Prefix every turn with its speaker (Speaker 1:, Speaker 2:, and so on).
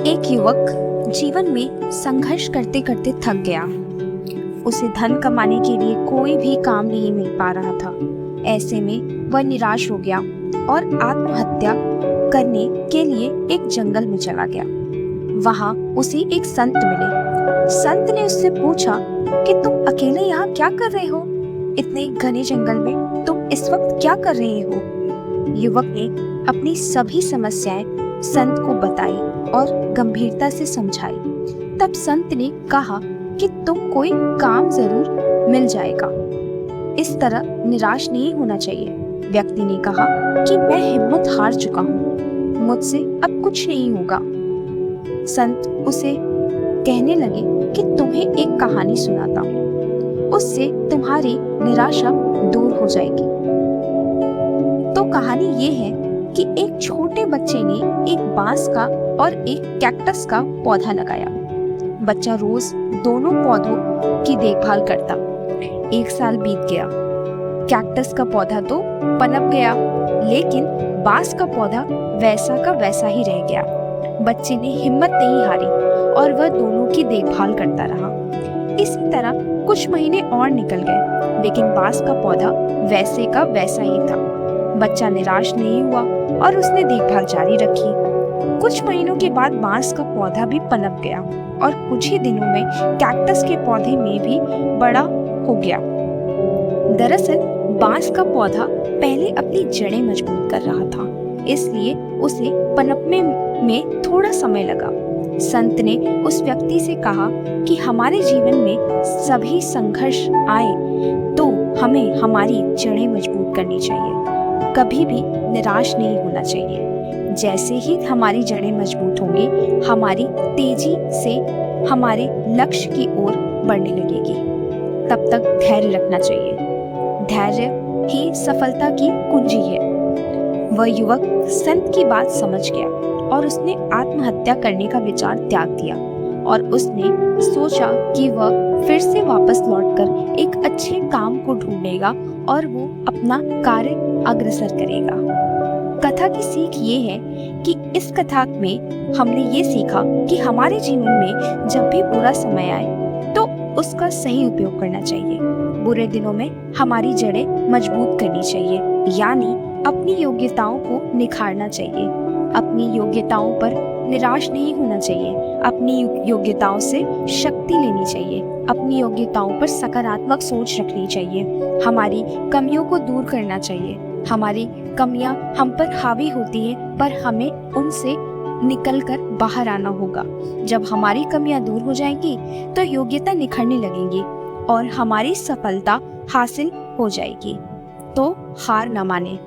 Speaker 1: एक युवक जीवन में संघर्ष करते करते थक गया। उसे धन कमाने के लिए कोई भी काम नहीं मिल पा रहा था। ऐसे में वह निराश हो गया और आत्महत्या करने के लिए एक जंगल में चला गया। वहां उसे एक संत मिले। संत ने उससे पूछा कि तुम अकेले यहाँ क्या कर रहे हो? इतने घने जंगल में तुम इस वक्त क्या कर रहे हो? युवक ने अपनी सभी समस्याएं संत को बताई और गंभीरता से समझाई। तब संत ने कहा कि तुम कोई काम जरूर मिल जाएगा। इस तरह निराश नहीं होना चाहिए। व्यक्ति ने कहा कि मैं हिम्मत हार चुका हूँ, मुझसे अब कुछ नहीं होगा। संत उसे कहने लगे कि तुम्हें एक कहानी सुनाता हूँ, उससे तुम्हारी निराशा दूर हो जाएगी। तो कहानी ये है कि एक छोटे बच्चे ने एक बांस का और एक कैक्टस का पौधा लगाया। बच्चा रोज दोनों पौधों की देखभाल करता। एक साल बीत गया। कैक्टस का पौधा तो पनप गया, लेकिन बांस का पौधा वैसा का वैसा ही रह गया। बच्चे ने हिम्मत नहीं हारी और वह दोनों की देखभाल करता रहा। इसी तरह कुछ महीने और निकल गए, लेकिन बांस का पौधा वैसे का वैसा ही था। बच्चा निराश नहीं हुआ और उसने देखभाल जारी रखी। कुछ महीनों के बाद बांस का पौधा भी पनप गया और कुछ ही दिनों में कैक्टस के पौधे में भी बड़ा हो गया। दरअसल बांस का पौधा पहले अपनी जड़ें मजबूत कर रहा था, इसलिए उसे पनपने में थोड़ा समय लगा। संत ने उस व्यक्ति से कहा कि हमारे जीवन में सभी संघर्ष आए तो हमें हमारी जड़ें मजबूत करनी चाहिए। कभी भी निराश नहीं होना चाहिए। जैसे ही हमारी जड़ें मजबूत होंगी, हमारी तेजी से हमारे लक्ष्य की ओर बढ़ने लगेगी। तब तक धैर्य रखना चाहिए। धैर्य ही सफलता की कुंजी है। वह युवक संत की बात समझ गया और उसने आत्महत्या करने का विचार त्याग दिया और उसने सोचा कि वह फिर से वापस लौटकर एक अच्छे काम को ढूंढेगा और वो अपना कार्य अग्रसर करेगा। कथा की सीख ये है कि इस कथा में हमने ये सीखा कि हमारे जीवन में जब भी बुरा समय आए तो उसका सही उपयोग करना चाहिए। बुरे दिनों में हमारी जड़ें मजबूत करनी चाहिए, यानी अपनी योग्यताओं को निखारना चाहिए। अपनी योग्यताओं पर निराश नहीं होना चाहिए। अपनी योग्यताओं से शक्ति लेनी चाहिए। अपनी योग्यताओं पर सकारात्मक सोच रखनी चाहिए। हमारी कमियों को दूर करना चाहिए। हमारी कमियां हम पर हावी होती हैं, पर हमें उनसे निकलकर बाहर आना होगा। जब हमारी कमियां दूर हो जाएंगी तो योग्यता निखरने लगेंगी और हमारी सफलता हासिल हो जाएगी। तो हार न माने।